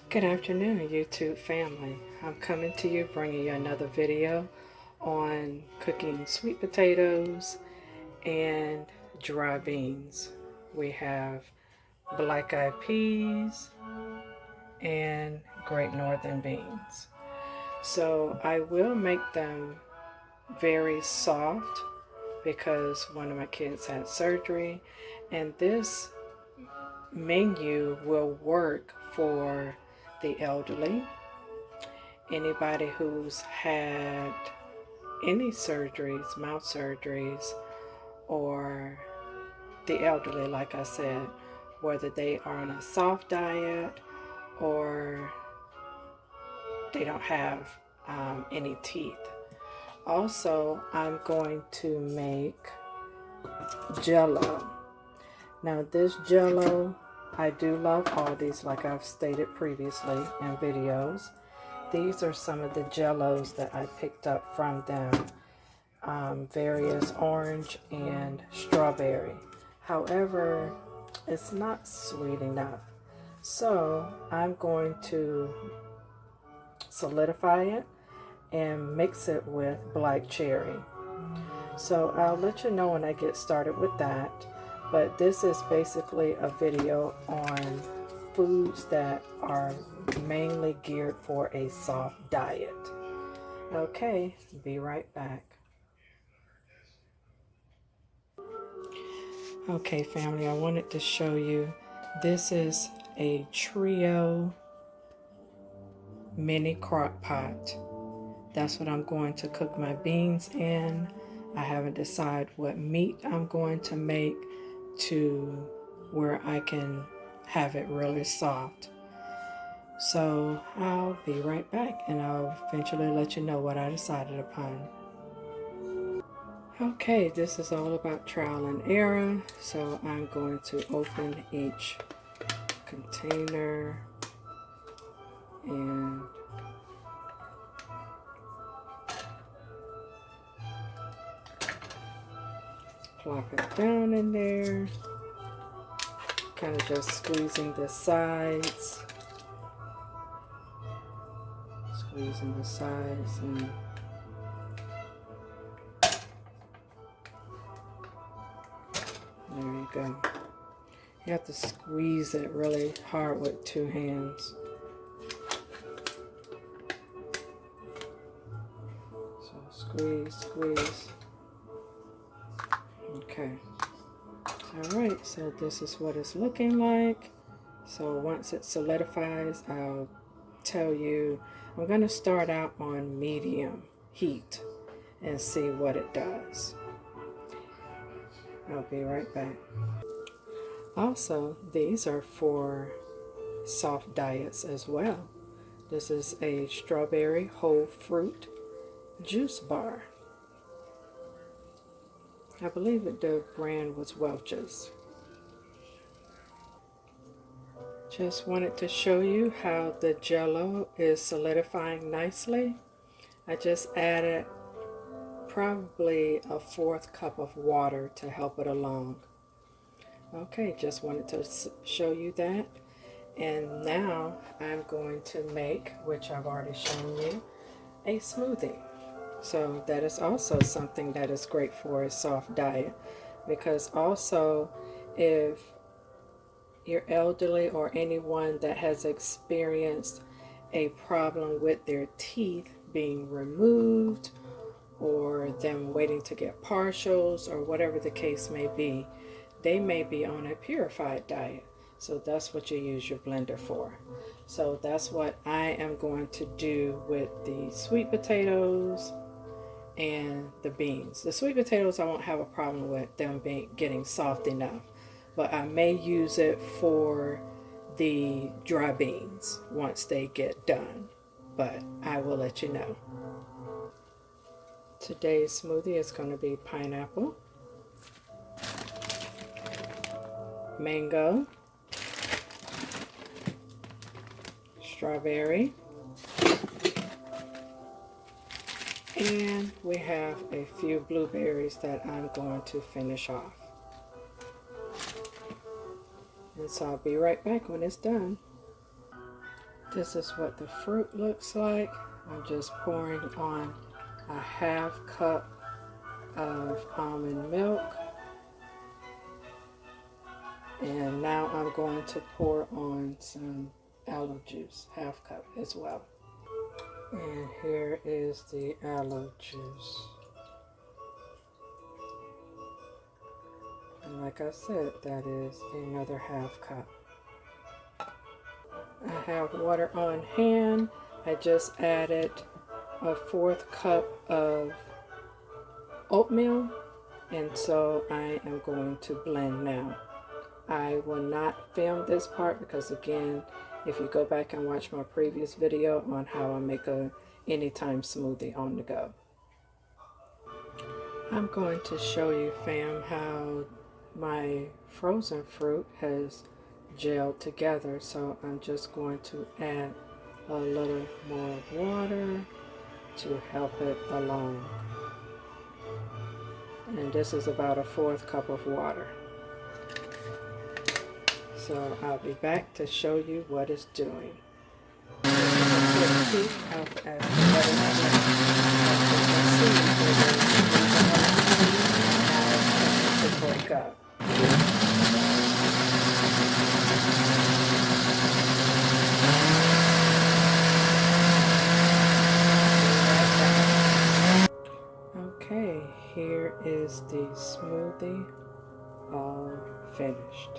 Good afternoon, YouTube family. I'm coming to you bringing you another video on cooking sweet potatoes and dry beans. We have black eyed peas and great northern beans. So I will make them very soft because one of my kids had surgery, and this menu will work for the elderly, anybody who's had any surgeries, mouth surgeries, or the elderly, like I said, whether they are on a soft diet or they don't have any teeth. Also, I'm going to make Jello. Now this Jello, I do love all these, like I've stated previously in videos. These are some of the Jellos that I picked up from them, various orange and strawberry. However, it's not sweet enough. So I'm going to solidify it and mix it with black cherry. So I'll let you know when I get started with that. But this is basically a video on foods that are mainly geared for a soft diet. Okay, be right back. Okay, family, I wanted to show you. This is a trio mini crock pot. That's what I'm going to cook my beans in. I haven't decided what meat I'm going to make to where I can have it really soft. So I'll be right back and I'll eventually let you know what I decided upon. Okay, this is all about trial and error. So I'm going to open each container and plop it down in there, kind of just squeezing the sides, and there you go. You have to squeeze it really hard with two hands. So squeeze. Okay. Alright, so this is what it's looking like. So once it solidifies, I'll tell you. I'm going to start out on medium heat and see what it does. I'll be right back. Also, these are for soft diets as well. This is a strawberry whole fruit juice bar. I believe the brand was Welch's. Just wanted to show you how the Jello is solidifying nicely. I just added probably a 1/4 cup of water to help it along. Okay, just wanted to show you that. And now I'm going to make, which I've already shown you, a smoothie. So that is also something that is great for a soft diet, because also if you're elderly or anyone that has experienced a problem with their teeth being removed or them waiting to get partials or whatever the case may be, they may be on a purified diet. So that's what you use your blender for. So that's what I am going to do with the sweet potatoes and the beans. The sweet potatoes I won't have a problem with them getting soft enough, but I may use it for the dry beans once they get done, but I will let you know. Today's smoothie is going to be pineapple, mango, strawberry, and we have a few blueberries that I'm going to finish off. And so I'll be right back when it's done. This is what the fruit looks like. I'm just pouring on a half cup of almond milk. And now I'm going to pour on some aloe juice, half cup as well. And here is the aloe juice. And like I said, that is another half cup. I have water on hand. I just added a 1/4 cup of oatmeal, and so I am going to blend now. I will not film this part because, again, if you go back and watch my previous video on how I make a anytime smoothie on the go. I'm going to show you, fam, how my frozen fruit has gelled together. So I'm just going to add a little more water to help it along. And this is about a 1/4 cup of water. So I'll be back to show you what it's doing. Break up. Okay, here is the smoothie all finished.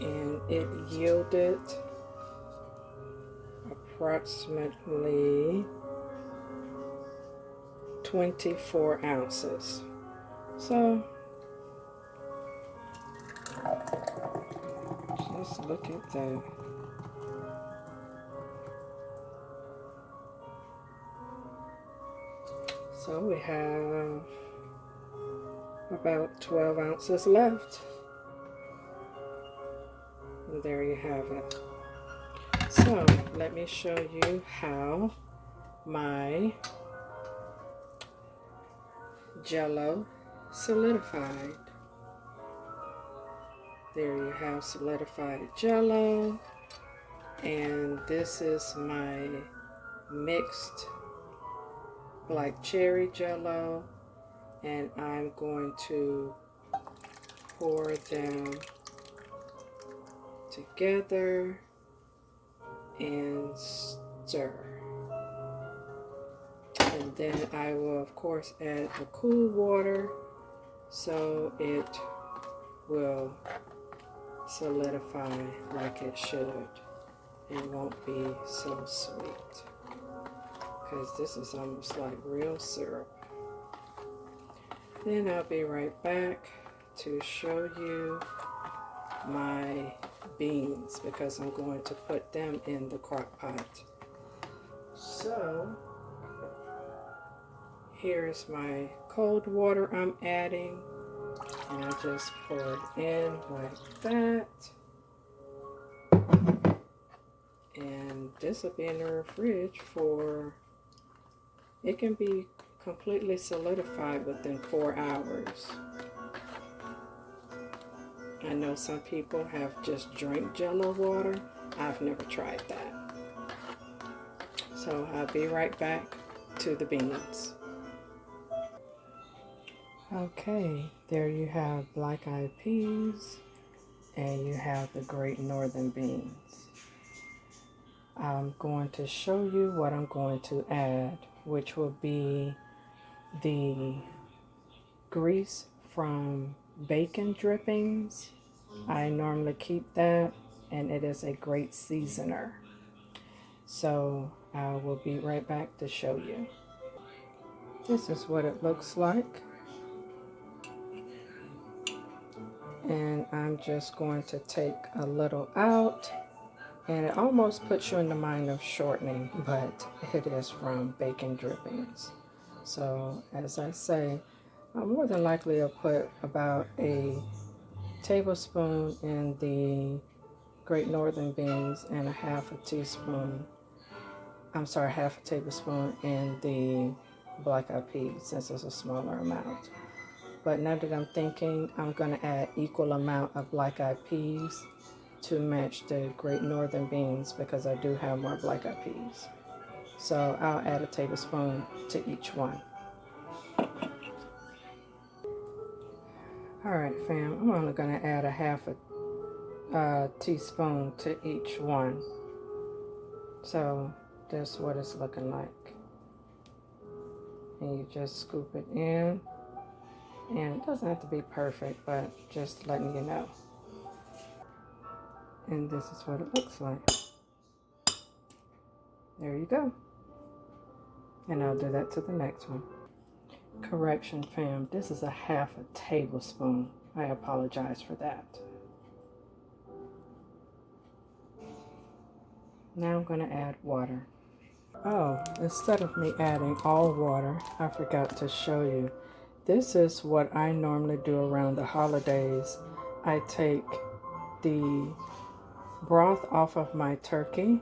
And it yielded approximately 24 ounces. So just look at that. So we have about 12 ounces left. And there you have it. So let me show you how my Jell-O solidified. There you have solidified Jell-O, and this is my mixed black cherry Jell-O, and I'm going to pour them together and stir. And then I will of course add the cool water so it will solidify like it should and won't be so sweet, because this is almost like real syrup. Then I'll be right back to show you my beans, because I'm going to put them in the crock pot. So here's my cold water I'm adding, and I just pour it in like that. And this will be in the fridge for, it can be completely solidified within 4 hours. I know some people have just drink Jell-O water. I've never tried that. So I'll be right back to the beans. Okay, there you have black-eyed peas, and you have the Great Northern beans. I'm going to show you what I'm going to add, which will be the grease from bacon drippings. I normally keep that, and it is a great seasoner. So I will be right back to show you. This is what it looks like. And I'm just going to take a little out, and it almost puts you in the mind of shortening, but it is from bacon drippings. So as I say, I'm more than likely to put about a tablespoon in the Great Northern beans and half a tablespoon in the black-eyed peas, since it's a smaller amount. But now that I'm thinking, I'm going to add equal amount of black-eyed peas to match the Great Northern beans because I do have more black eyed peas. So I'll add a tablespoon to each one. Alright fam, I'm only going to add a half a teaspoon to each one. So that's what it's looking like. And you just scoop it in. And it doesn't have to be perfect, but just letting you know. And this is what it looks like. There you go. And I'll do that to the next one. Correction fam, this is a half a tablespoon. I apologize for that. Now I'm going to add water. Oh, instead of me adding all water, I forgot to show you. This is what I normally do around the holidays. I take the broth off of my turkey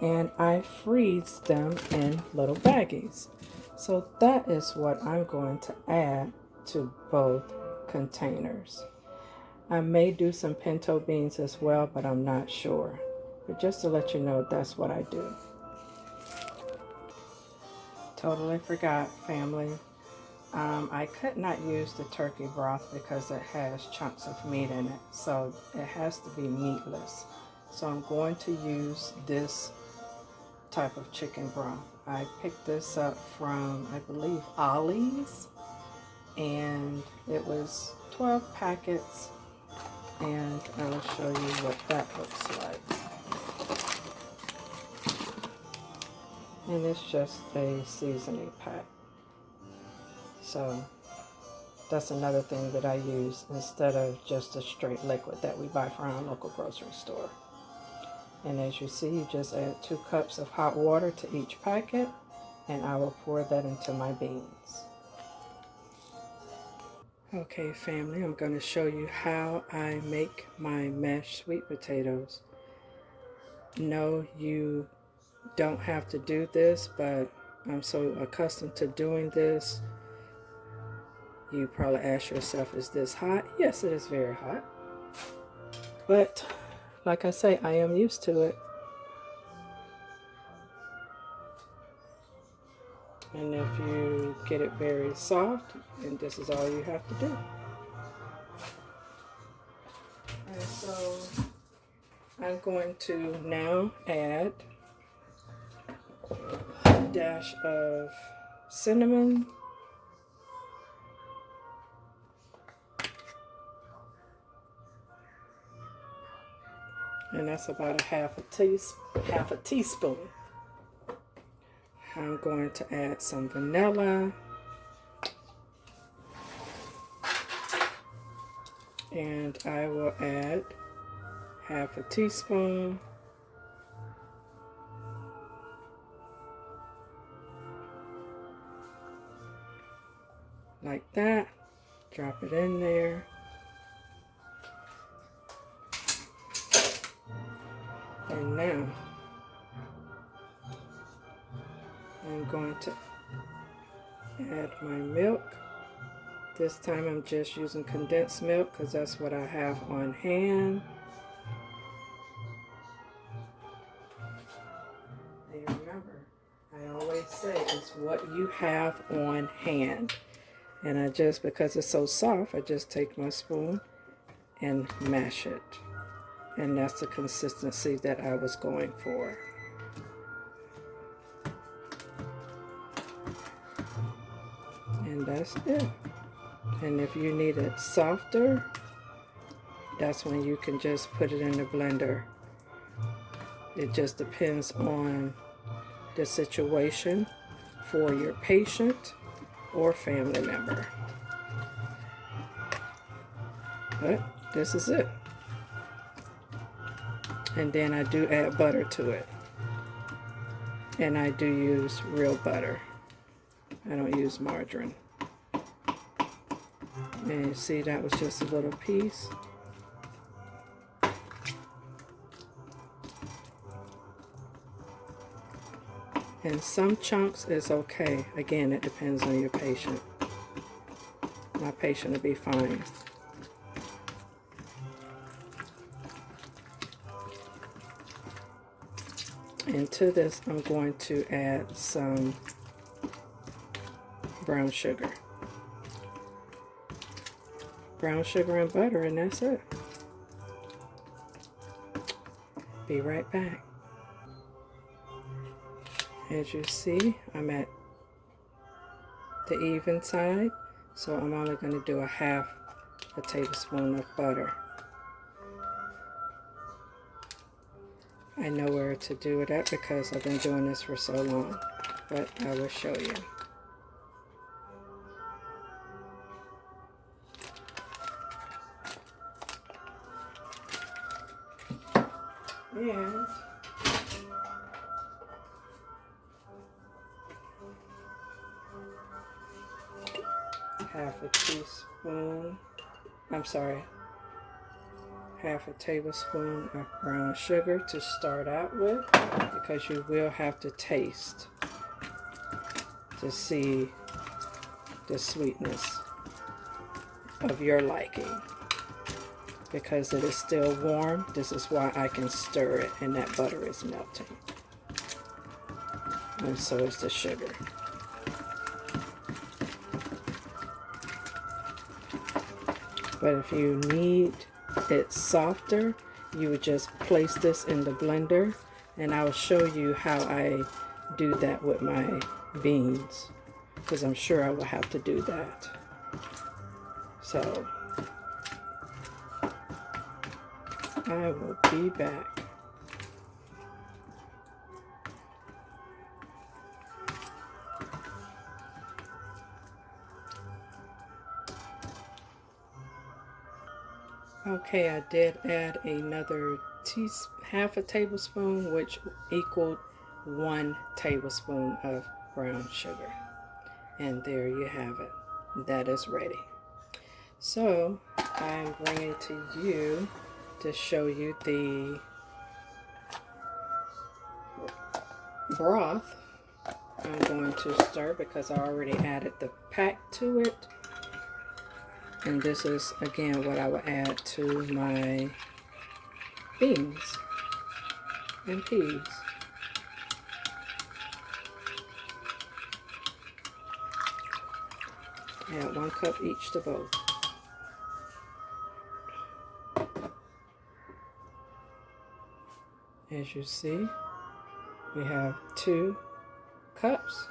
and I freeze them in little baggies. So that is what I'm going to add to both containers. I may do some pinto beans as well, but I'm not sure. But just to let you know, that's what I do. Totally forgot, family. I could not use the turkey broth because it has chunks of meat in it, so it has to be meatless. So I'm going to use this type of chicken broth. I picked this up from, I believe, Ollie's, and it was 12 packets, and I will show you what that looks like. And it's just a seasoning pack. So that's another thing that I use instead of just a straight liquid that we buy from our local grocery store. And as you see, you just add 2 cups of hot water to each packet, and I will pour that into my beans. Okay family, I'm going to show you how I make my mashed sweet potatoes. No, you don't have to do this, but I'm so accustomed to doing this. You probably ask yourself, is this hot? Yes, it is very hot. But like I say, I am used to it. And if you get it very soft, and this is all you have to do. And so I'm going to now add a dash of cinnamon, and that's about a half a teaspoon. I'm going to add some vanilla, and I will add half a teaspoon, like that. Drop it in there. And now I'm going to add my milk. This time I'm just using condensed milk because that's what I have on hand. And remember, I always say it's what you have on hand. And I just, because it's so soft, I just take my spoon and mash it. And that's the consistency that I was going for. And that's it. And if you need it softer, that's when you can just put it in the blender. It just depends on the situation for your patient or family member. But this is it. And then I do add butter to it. And I do use real butter. I don't use margarine. And you see, that was just a little piece. And some chunks is okay. Again, it depends on your patient. My patient will be fine. And to this, I'm going to add some brown sugar. Brown sugar and butter, and that's it. Be right back. As you see, I'm at the even side, so I'm only going to do a half a tablespoon of butter. I know where to do it at because I've been doing this for so long, but I will show you. And half a teaspoon, half a tablespoon of brown sugar to start out with, because you will have to taste to see the sweetness of your liking. Because it is still warm, this is why I can stir it and that butter is melting. And so is the sugar. But if you need it softer, you would just place this in the blender, and I'll show you how I do that with my beans, because I'm sure I will have to do that. So I will be back. Okay, I did add another half a tablespoon, which equaled 1 tablespoon of brown sugar. And there you have it. That is ready. So I'm bringing to you to show you the broth. I'm going to stir because I already added the pack to it. And this is, again, what I will add to my beans and peas. Add 1 cup each to both. As you see, we have 2 cups.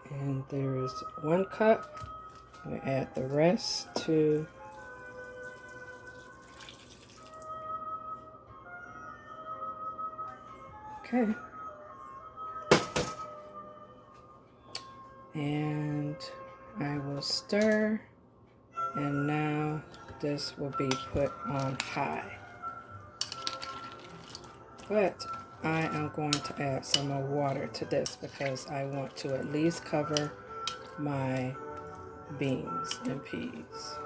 And there is 1 cup. We add the rest to okay. And I will stir, and now this will be put on high. But I am going to add some more water to this because I want to at least cover my beans and peas.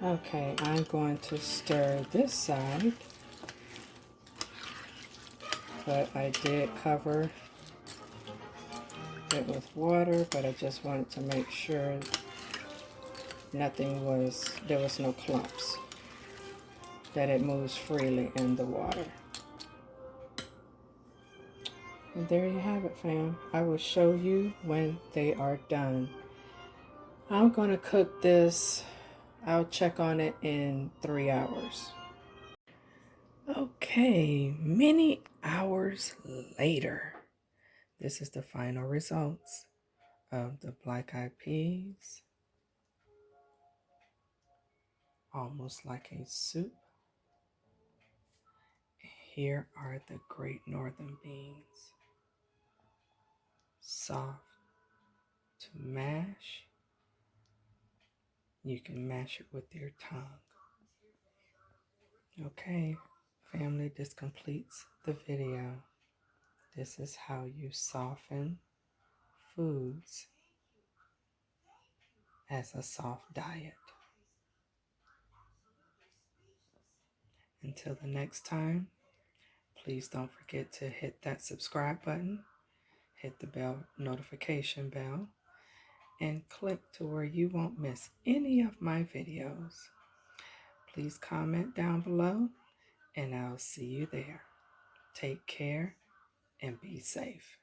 Okay, I'm going to stir this side, but I did cover it with water, but I just wanted to make sure there was no clumps, that it moves freely in the water. And there you have it, fam. I will show you when they are done. I'm going to cook this. I'll check on it in 3 hours. Okay, many hours later. This is the final results of the black-eyed peas. Almost like a soup. Here are the great northern beans. Soft to mash. You can mash it with your tongue. Okay, family, this completes the video. This is how you soften foods as a soft diet. Until the next time, Please don't forget to hit that subscribe button, hit the bell notification bell, and click to where you won't miss any of my videos. Please comment down below, and I'll see you there. Take care and be safe.